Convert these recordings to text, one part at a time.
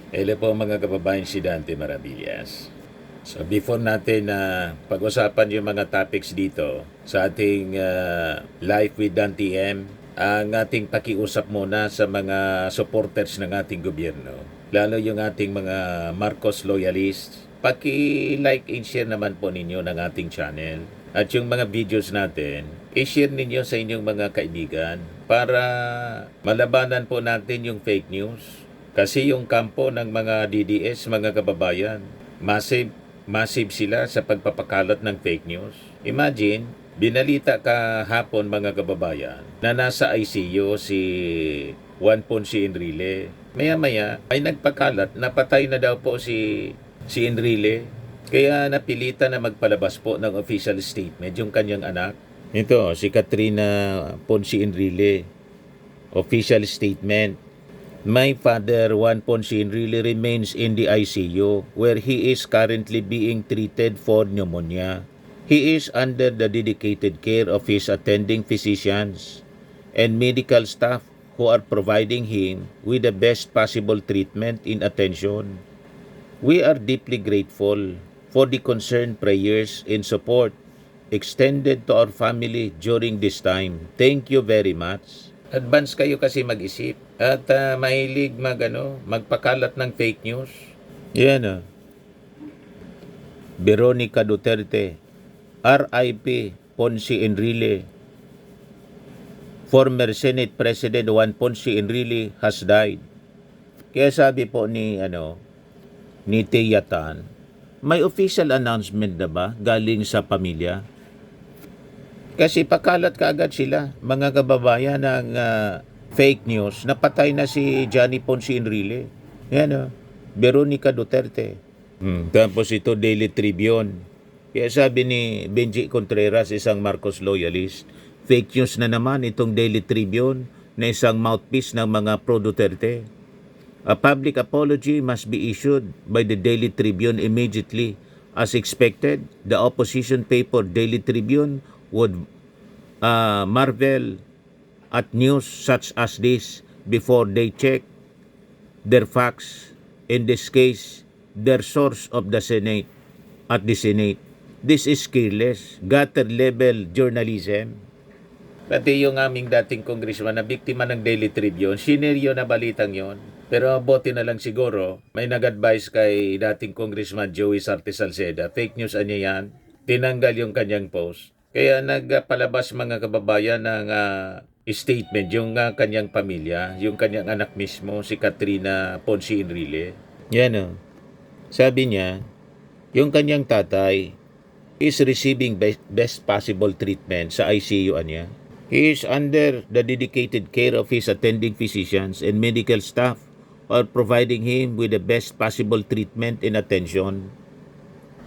Hello po mga kababayan, si Dante Maravillas. So before natin na pag-usapan yung mga topics dito sa ating Life with Dante M, ang ating pakiusap muna sa mga supporters ng ating gobyerno, lalo yung ating mga Marcos loyalists, paki-like and share naman po ninyo ng ating channel. At yung mga videos natin, i-share ninyo sa inyong mga kaibigan para malabanan po natin yung fake news. Kasi yung kampo ng mga DDS, mga kababayan, massive sila sa pagpapakalat ng fake news. Imagine, binalita kahapon mga kababayan na nasa ICU si Juan Ponce Enrile. Maya-maya ay nagpakalat na patay na daw po si Enrile. Kaya napilitan na magpalabas po ng official statement yung kanyang anak. Ito, si Katrina Ponce Enrile. Official statement. My father, Juan Ponce Enrile, remains in the ICU where he is currently being treated for pneumonia. He is under the dedicated care of his attending physicians and medical staff who are providing him with the best possible treatment and attention. We are deeply grateful for the concerned prayers and support extended to our family during this time. Thank you very much. Advance kayo kasi mag-isip at mahilig magpakalat ng fake news. Yan Veronica Duterte, RIP Ponce Enrile. Former Senate President Juan Ponce Enrile has died. Kaya sabi po ni Tiyatan, may official announcement na ba galing sa pamilya? Kasi pakalat kaagad sila, mga kababayan ng fake news, napatay na si Johnny Ponce Enrile. Yan Veronica Duterte. Tapos ito Daily Tribune. Kaya sabi ni Benji Contreras, isang Marcos loyalist, fake news na naman itong Daily Tribune na isang mouthpiece ng mga pro-Duterte. A public apology must be issued by the Daily Tribune immediately. As expected, the opposition paper Daily Tribune would marvel at news such as this before they check their facts, in this case, their source of the Senate, at the Senate. This is careless, gutter-level journalism. Pati yung aming dating congressman na biktima ng Daily Tribune, sineryo na balitang yon. Pero bote na lang siguro, may nag-advise kay dating congressman Joey Sarte Salceda, fake news anya yan, tinanggal yung kanyang post. Kaya nagpalabas mga kababayan ng statement yung kanyang pamilya, yung kanyang anak mismo, si Katrina Ponce Enrile. Yan Sabi niya, yung kanyang tatay is receiving best possible treatment sa ICU niya. He is under the dedicated care of his attending physicians and medical staff are providing him with the best possible treatment and attention.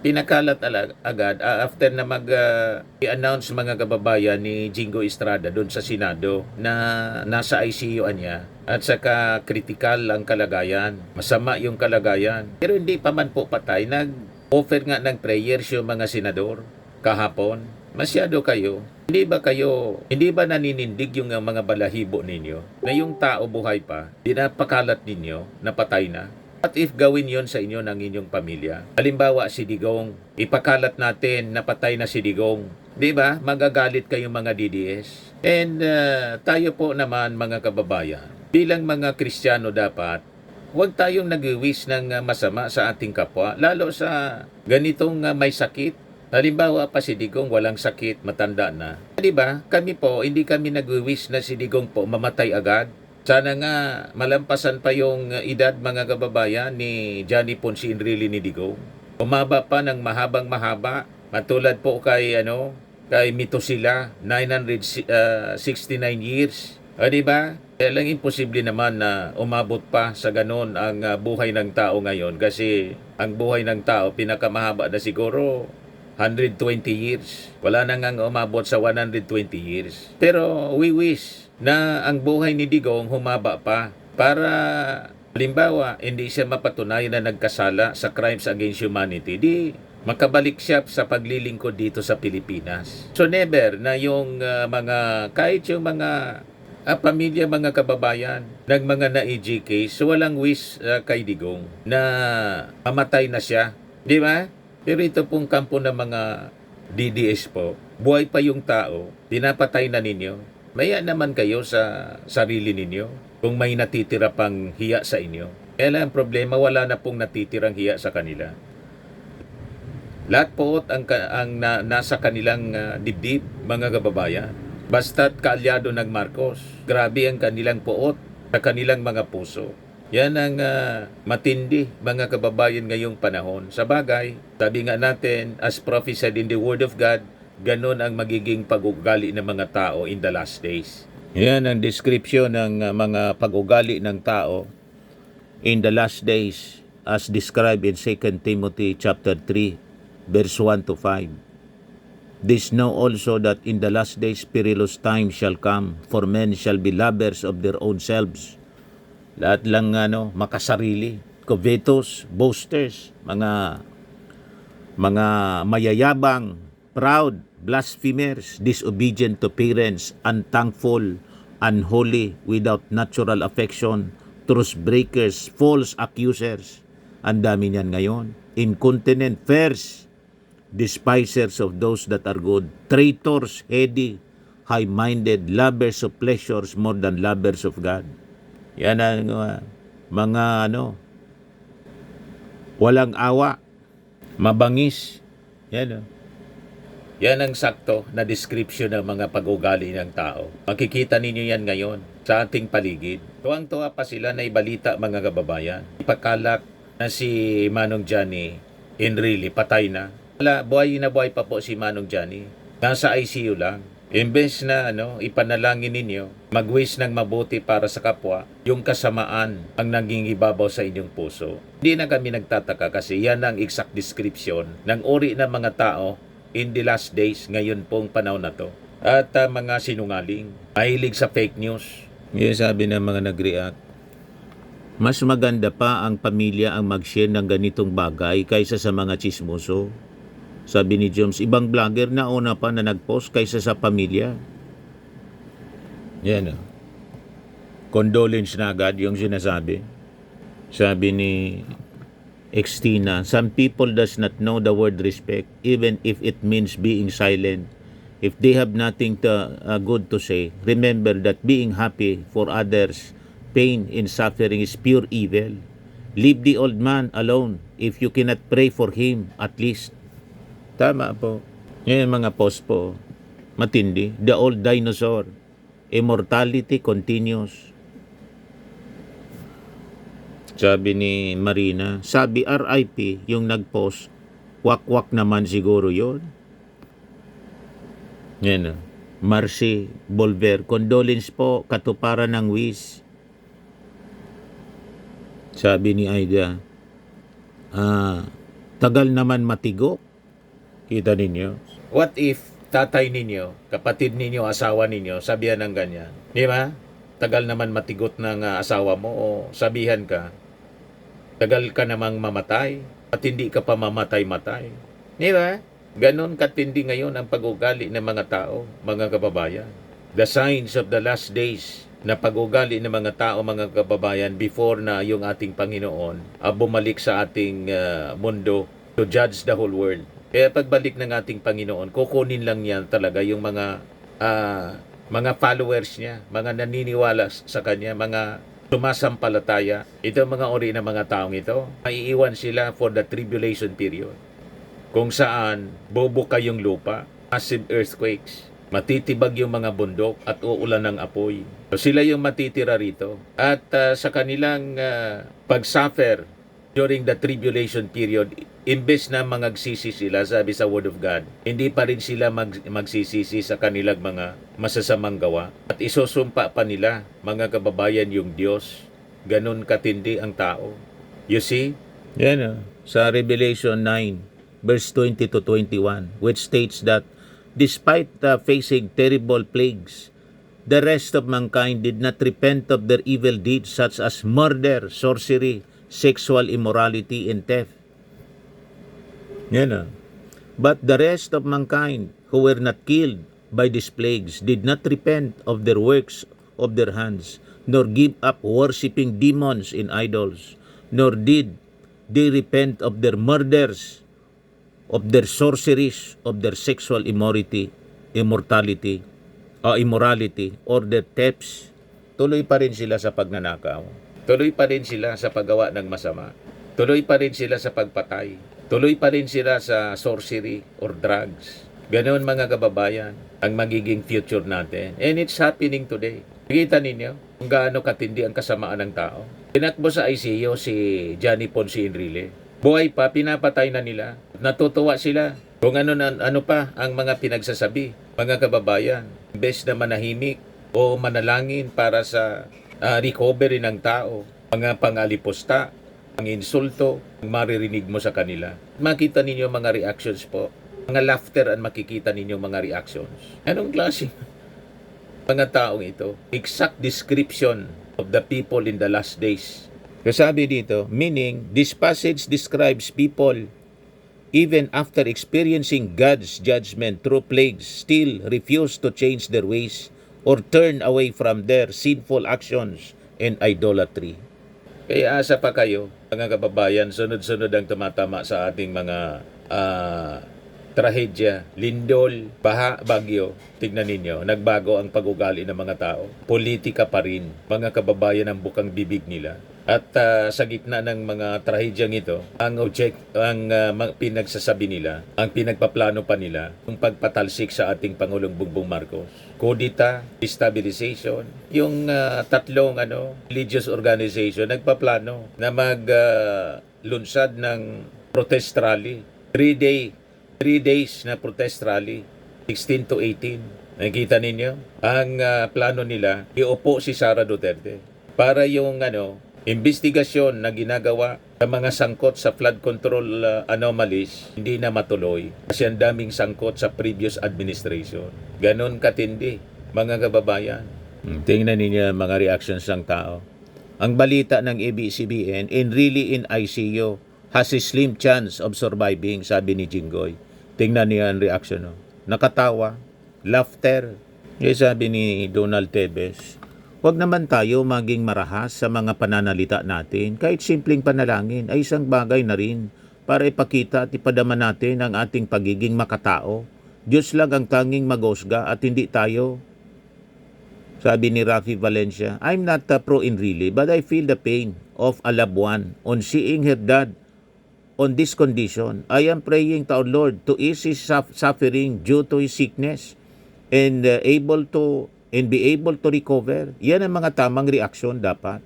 Pinakalat agad after na i-announce mga kababayan ni Jingo Estrada doon sa Senado na nasa ICU niya at saka critical ang kalagayan, masama yung kalagayan. Pero hindi pa man po patay, nag-offer nga ng prayers yung mga senador kahapon. Masyado kayo. Hindi ba naninindig yung mga balahibo ninyo na yung tao buhay pa, dinapakalat ninyo na patay na? What if gawin yon sa inyo ng inyong pamilya? Halimbawa si Digong, ipakalat natin na patay na si Digong. Di ba? Magagalit kayong mga DDS. And tayo po naman mga kababayan, bilang mga Kristiyano dapat, huwag tayong nag-wish ng masama sa ating kapwa, lalo sa ganitong may sakit. Halimbawa pa si Digong walang sakit, matanda na. Di ba? Kami po, hindi kami nag-wish na si Digong po mamatay agad. Sana nga malampasan pa yung edad mga kababayan ni Johnny Ponce Enrile ni Digong. Umaba pa ng mahaba. Matulad po kay Mitosila, 969 years. Di ba? Kaya lang imposible naman na umabot pa sa ganon ang buhay ng tao ngayon kasi ang buhay ng tao pinakamahaba na siguro 120 years. Wala na nga umabot sa 120 years. Pero we wish na ang buhay ni Digong humaba pa para halimbawa hindi siya mapatunayan na nagkasala sa crimes against humanity, di makabalik siya sa paglilingkod dito sa Pilipinas. So never na yung kahit yung mga Pamilya mga kababayan ng mga na-EG case, walang wish kay Digong na mamatay na siya. Di ba? Pero ito pong kampo ng mga DDS po, buhay pa yung tao, pinapatay na ninyo. Maya naman kayo sa sarili ninyo kung may natitira pang hiya sa inyo. Kaya lang ang problema, wala na pong natitirang hiya sa kanila. Lahat po nasa kanilang dibdib, mga kababayan. Basta't kaalyado ng Marcos, grabe ang kanilang puot sa kanilang mga puso. Yan ang matindi, mga kababayan, ngayong panahon. Sa bagay, sabi nga natin, as prophesied in the Word of God, ganun ang magiging pag-ugali ng mga tao in the last days. Yan ang description ng mga pag-ugali ng tao in the last days as described in 2 Timothy chapter 3, verse 1 to 5. This know also that in the last days perilous times shall come, for men shall be lovers of their own selves. Lahat lang makasarili, covetous, boasters, mga mayayabang, proud, blasphemers, disobedient to parents, unthankful, unholy, without natural affection, truce breakers, false accusers. Ang dami niyan ngayon. Incontinent, fierce, despisers of those that are good, traitors, heady, high-minded, lovers of pleasures more than lovers of God. Yan ang mga walang awa, mabangis. Yan Yan ang sakto na description ng mga pag-ugali ng tao. Makikita ninyo yan ngayon sa ating paligid. Tuwang-tuwa pa sila na ibalita, mga kababayan. Ipakalak na si Manong Johnny Enrile patay na. Buhay na buhay pa po si Manong Johnny. Nasa ICU lang. Imbes na ipanalangin ninyo, mag-wish ng mabuti para sa kapwa, yung kasamaan ang naging ibabaw sa inyong puso. Hindi na kami nagtataka kasi yan ang exact description ng uri ng mga tao in the last days, ngayon pong panahon na to. At mga sinungaling, mahilig sa fake news. Yung sabi ng mga nag-react, mas maganda pa ang pamilya ang mag-share ng ganitong bagay kaysa sa mga chismoso. Sabi ni Jones, ibang vlogger na una pa na nag-post kaysa sa pamilya. Yan condolence na agad yung sinasabi. Sabi ni Extina, some people does not know the word respect even if it means being silent. If they have nothing good to say, remember that being happy for others, pain and suffering is pure evil. Leave the old man alone if you cannot pray for him at least. Tama po. Yan mga post po. Matindi. The old dinosaur. Immortality continues. Sabi ni Marina, sabi RIP yung nag-post, wak-wak naman siguro yon. Yan Marcy Bolver, condolence po, katuparan ng wish. Sabi ni Aida, tagal naman matigok. Kita ninyo? What if tatay ninyo, kapatid ninyo, asawa ninyo, sabihan ng ganyan? Di ba? Tagal naman matigot ng asawa mo o sabihan ka, tagal ka namang mamatay at hindi ka pa mamatay-matay. Di ba? Ganon katindi ngayon ang pag-ugali ng mga tao, mga kababayan. The signs of the last days na pag-ugali ng mga tao, mga kababayan, before na yung ating Panginoon bumalik sa ating mundo to judge the whole world. Kaya pagbalik ng ating Panginoon, kukunin lang niya talaga yung mga followers niya, mga naniniwala sa Kanya, mga sumasampalataya. Ito mga ori ng mga taong ito, maiiwan sila for the tribulation period. Kung saan, bubuka yung lupa, massive earthquakes, matitibag yung mga bundok at uulan ng apoy. So sila yung matitira rito. At sa kanilang pag-suffer during the tribulation period, imbes na mangagsisi sila, sabi sa Word of God, hindi pa rin sila magsisisi sa kanilang mga masasamang gawa. At isusumpa pa nila, mga kababayan, yung Diyos. Ganon katindi ang tao. You see? Yan sa Revelation 9, verse 20 to 21, which states that despite facing terrible plagues, the rest of mankind did not repent of their evil deeds such as murder, sorcery, sexual immorality, and theft. Yan But the rest of mankind who were not killed by these plagues did not repent of their works of their hands, nor give up worshipping demons and idols, nor did they repent of their murders, of their sorceries, of their sexual immorality, or their thefts. Tuloy pa rin sila sa pagnanakaw. Tuloy pa rin sila sa paggawa ng masama. Tuloy pa rin sila sa pagpatay. Tuloy pa rin sila sa sorcery or drugs. Ganoon mga kababayan, ang magiging future natin. And it's happening today. Nakita ninyo kung gaano katindi ang kasamaan ng tao. Tinakbo sa ICU si Johnny Ponce Enrile. Buhay pa, pinapatay na nila. Natutuwa sila. Kung ano pa ang mga pinagsasabi, mga kababayan. Imbes na manahimik o manalangin para sa recovery ng tao, mga pangalipusta, ang insulto, ang maririnig mo sa kanila. Makita ninyo mga reactions po. Mga laughter ang makikita ninyo mga reactions. Anong klase mga taong ito? Exact description of the people in the last days. Kasabi dito, meaning, this passage describes people even after experiencing God's judgment through plagues, still refuse to change their ways or turn away from their sinful actions and idolatry. Kaya asa pa kayo, mga kababayan, sunod-sunod ang tumatama sa ating mga trahedya, lindol, baha, bagyo. Tignan ninyo, nagbago ang pag-ugali ng mga tao. Politika pa rin, mga kababayan ang bukang bibig nila. At sa gitna ng mga trahedyang ito, ang pinagsasabi nila, ang pinagpaplano pa nila, yung pagpatalsik sa ating Pangulong Bongbong Marcos. Kudita, destabilization, yung tatlong religious organization nagpaplano na maglunsad ng protest rally. 3 days na protest rally, 16 to 18. Nakikita ninyo? Ang plano nila, iupo si Sara Duterte para yung investigasyon na ginagawa sa mga sangkot sa flood control anomalies hindi na matuloy kasi ang daming sangkot sa previous administration. Ganon katindi, mga kababayan. Tingnan ninyo mga reactions ng tao. Ang balita ng ABS-CBN, really in ICU, has a slim chance of surviving, sabi ni Jinggoy. Tingnan niyo ang reaction. Nakatawa, laughter. Yung sabi ni Donald Tevez, huwag naman tayo maging marahas sa mga pananalita natin. Kahit simpleng panalangin ay isang bagay na rin para ipakita at ipadama natin ang ating pagiging makatao. Diyos lang ang tanging magosga at hindi tayo. Sabi ni Rafi Valencia, I'm not pro Enrile, but I feel the pain of a loved one on seeing her dad on this condition. I am praying to our Lord to ease his suffering due to his sickness and be able to recover. Yan ang mga tamang reaksyon dapat.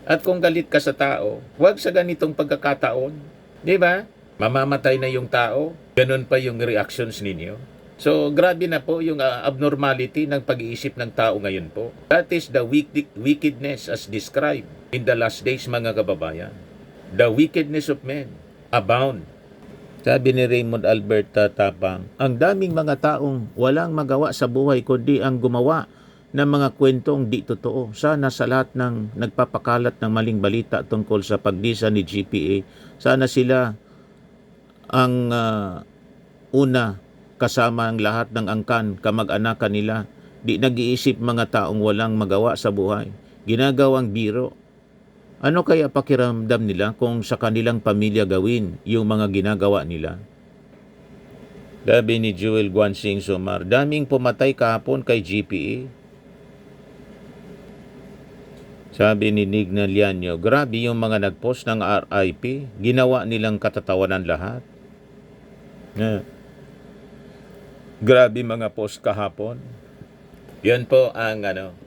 At kung galit ka sa tao, huwag sa ganitong pagkakataon. Di ba? Mamamatay na yung tao. Ganun pa yung reactions ninyo. So, grabe na po yung abnormality ng pag-iisip ng tao ngayon po. That is the wickedness as described in the last days, mga kababayan. The wickedness of men abound. Sabi ni Raymond Alberta Tapang, ang daming mga taong walang magawa sa buhay kundi ang gumawa ng mga kwentong di totoo. Sana sa lahat ng nagpapakalat ng maling balita tungkol sa pagdisa ni GPA, sana sila ang una kasama ang lahat ng angkan, kamag-anakan nila. Di nag-iisip mga taong walang magawa sa buhay. Ginagawang biro. Ano kaya pakiramdam nila kung sa kanilang pamilya gawin yung mga ginagawa nila? Sabi ni Joel Guansing Sumar, daming pumatay kahapon kay GPA. Sabi ni Nigna Lianyo, grabe yung mga nagpost ng RIP, ginawa nilang katatawanan lahat. Grabe mga post kahapon. Yan po ang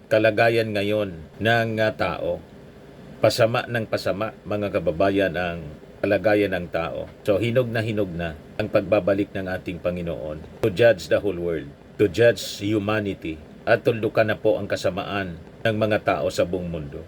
kalagayan ngayon ng tao. Pasama ng pasama, mga kababayan, ang kalagayan ng tao. So hinog na ang pagbabalik ng ating Panginoon to judge the whole world, to judge humanity, at tuldukan na po ang kasamaan ng mga tao sa buong mundo.